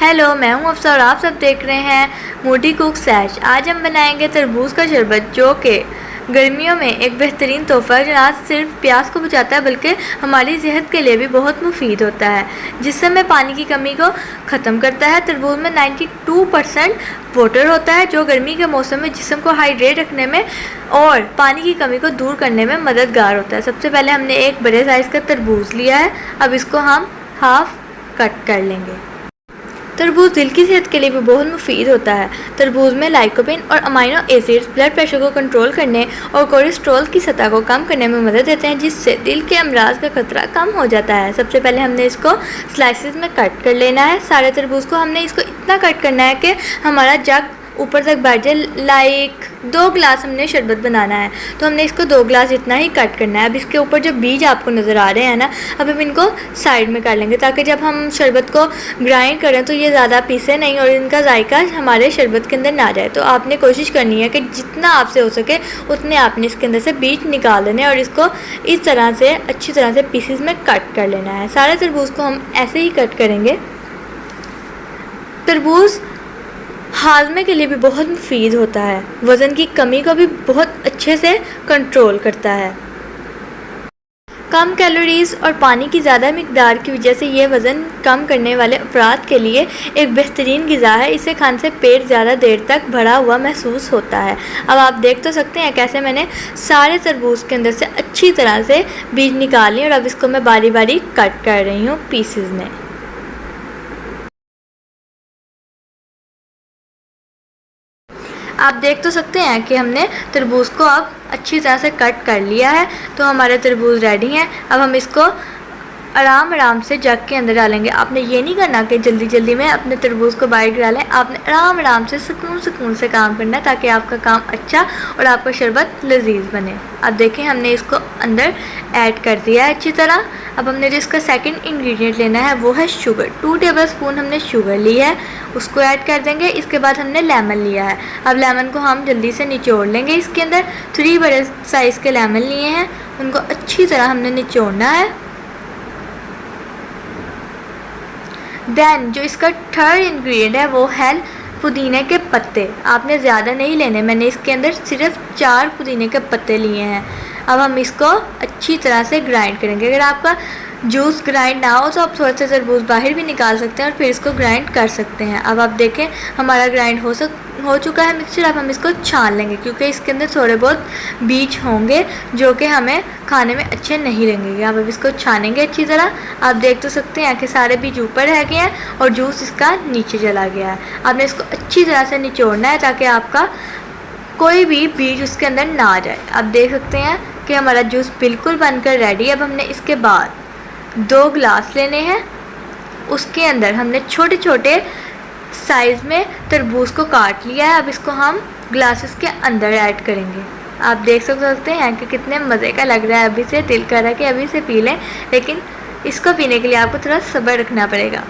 Hello, मैं हूं अफसा और आप सब देख रहे हैं मोटी कुक सैश। आज हम बनाएंगे तरबूज का शरबत, जो कि गर्मियों में एक बेहतरीन तोहफ़ा है, जो ना सिर्फ प्यास को बुझाता है बल्कि हमारी सेहत के लिए भी बहुत मुफीद होता है, जिससे हमें पानी की कमी को ख़त्म करता है। तरबूज में 92% वाटर होता है, जो गर्मी के मौसम में जिस्म को हाइड्रेट रखने में और पानी की कमी को दूर करने में मददगार होता है। सबसे पहले हमने एक बड़े साइज़ का तरबूज लिया है। अब इसको हम हाफ़ कट कर लेंगे। तरबूज दिल की सेहत के लिए भी बहुत मुफीद होता है। तरबूज में लाइकोपिन और अमाइनो एसिड्स ब्लड प्रेशर को कंट्रोल करने और कोलेस्ट्रॉल की सतह को कम करने में मदद देते हैं, जिससे दिल के अमराज का खतरा कम हो जाता है। सबसे पहले हमने इसको स्लाइसिस में कट कर लेना है। सारे तरबूज को हमने इसको इतना कट करना है कि हमारा जग ऊपर तक बैठ जाए। लाइक 2 गिलास हमने शरबत बनाना है, तो हमने इसको 2 गिलास इतना ही कट करना है। अब इसके ऊपर जो बीज आपको नज़र आ रहे हैं ना, अब हम इनको साइड में कर लेंगे, ताकि जब हम शरबत को ग्राइंड करें तो ये ज़्यादा पीसे नहीं और इनका जायका हमारे शरबत के अंदर ना जाए। तो आपने कोशिश करनी है कि जितना आपसे हो सके उतने आपने इसके अंदर से बीज निकाल लेने और इसको इस तरह से अच्छी तरह से पीसेस में कट कर लेना है। सारे तरबूज को हम ऐसे ही कट करेंगे। तरबूज हाजमे के लिए भी बहुत मुफीद होता है, वज़न की कमी को भी बहुत अच्छे से कंट्रोल करता है। कम कैलोरीज़ और पानी की ज़्यादा मिकदार की वजह से ये वज़न कम करने वाले अफराद के लिए एक बेहतरीन ग़िज़ा है। इसे खाने से पेट ज़्यादा देर तक भरा हुआ महसूस होता है। अब आप देख तो सकते हैं कैसे मैंने सारे तरबूज के अंदर से अच्छी तरह से बीज निकाल लिए और अब इसको मैं बारी बारी कट कर रही हूँ पीसेस में। आप देख तो सकते हैं कि हमने तरबूज को अब अच्छी तरह से कट कर लिया है, तो हमारे तरबूज रेडी हैं। अब हम इसको आराम से जग के अंदर डालेंगे। आपने ये नहीं करना कि जल्दी जल्दी में अपने तरबूज को बाहर डालें। आपने आराम से सुकून से काम करना है, ताकि आपका काम अच्छा और आपका शरबत लजीज बने। अब देखें, हमने इसको अंदर ऐड कर दिया है अच्छी तरह। अब हमने जो इसका सेकंड इंग्रेडिएंट लेना है वो है शुगर। 2 टेबलस्पून हमने शुगर ली है, उसको ऐड कर देंगे। इसके बाद हमने लेमन लिया है। अब लेमन को हम जल्दी से निचोड़ लेंगे। इसके अंदर 3 बड़े साइज़ के लेमन लिए हैं, उनको अच्छी तरह हमने निचोड़ना है। देन जो इसका थर्ड इंग्रेडिएंट है वो है पुदीने के पत्ते। आपने ज़्यादा नहीं लेने, मैंने इसके अंदर सिर्फ 4 पुदीने के पत्ते लिए हैं। अब हम इसको अच्छी तरह से ग्राइंड करेंगे। अगर आपका जूस ग्राइंड ना हो तो आप थोड़ा सा तरबूज बाहर भी निकाल सकते हैं और फिर इसको ग्राइंड कर सकते हैं। अब आप देखें हमारा ग्राइंड हो चुका है मिक्सचर। अब हम इसको छान लेंगे, क्योंकि इसके अंदर थोड़े बहुत बीज होंगे जो कि हमें खाने में अच्छे नहीं लगेंगे। अब इसको छानेंगे अच्छी तरह। आप देख तो सकते हैं कि सारे बीज ऊपर रह गए हैं और जूस इसका नीचे चला गया है। आपने इसको अच्छी तरह से निचोड़ना है, ताकि आपका कोई भी बीज उसके अंदर ना आ जाए। आप देख सकते हैं कि हमारा जूस बिल्कुल बनकर रेडी है। अब हमने इसके बाद 2 गिलास लेने हैं, उसके अंदर हमने छोटे छोटे साइज़ में तरबूज को काट लिया है। अब इसको हम ग्लासेस के अंदर ऐड करेंगे। आप देख सकते हैं कि कितने मज़े का लग रहा है। अभी से दिल कर रहा है कि अभी से पी लें, लेकिन इसको पीने के लिए आपको थोड़ा सब्र रखना पड़ेगा।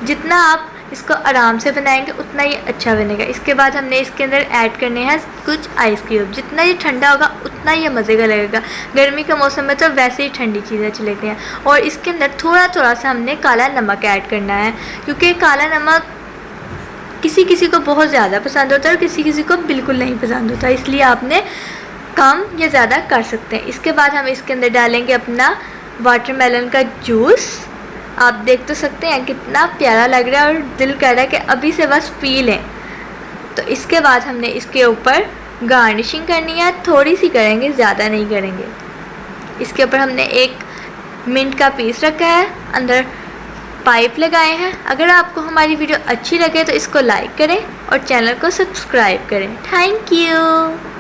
जितना आप इसको आराम से बनाएंगे उतना ये अच्छा बनेगा। इसके बाद हमने इसके अंदर ऐड करने हैं कुछ आइस क्यूब। जितना ये ठंडा होगा उतना ये मज़े का लगेगा। गर्मी के मौसम में तो वैसे ही ठंडी चीज़ें अच्छी लगती हैं। और इसके अंदर थोड़ा सा हमने काला नमक ऐड करना है, क्योंकि काला नमक किसी किसी को बहुत ज़्यादा पसंद होता है और किसी को बिल्कुल नहीं पसंद होता, इसलिए आपने कम या ज़्यादा कर सकते हैं। इसके बाद हम इसके अंदर डालेंगे अपना वाटरमेलन का जूस। आप देख तो सकते हैं कितना प्यारा लग रहा है और दिल कर रहा है कि अभी से बस पी लें। तो इसके बाद हमने इसके ऊपर गार्निशिंग करनी है, थोड़ी सी करेंगे, ज़्यादा नहीं करेंगे। इसके ऊपर हमने एक मिंट का पीस रखा है, अंदर पाइप लगाए हैं। अगर आपको हमारी वीडियो अच्छी लगे तो इसको लाइक करें और चैनल को सब्सक्राइब करें। Thank you.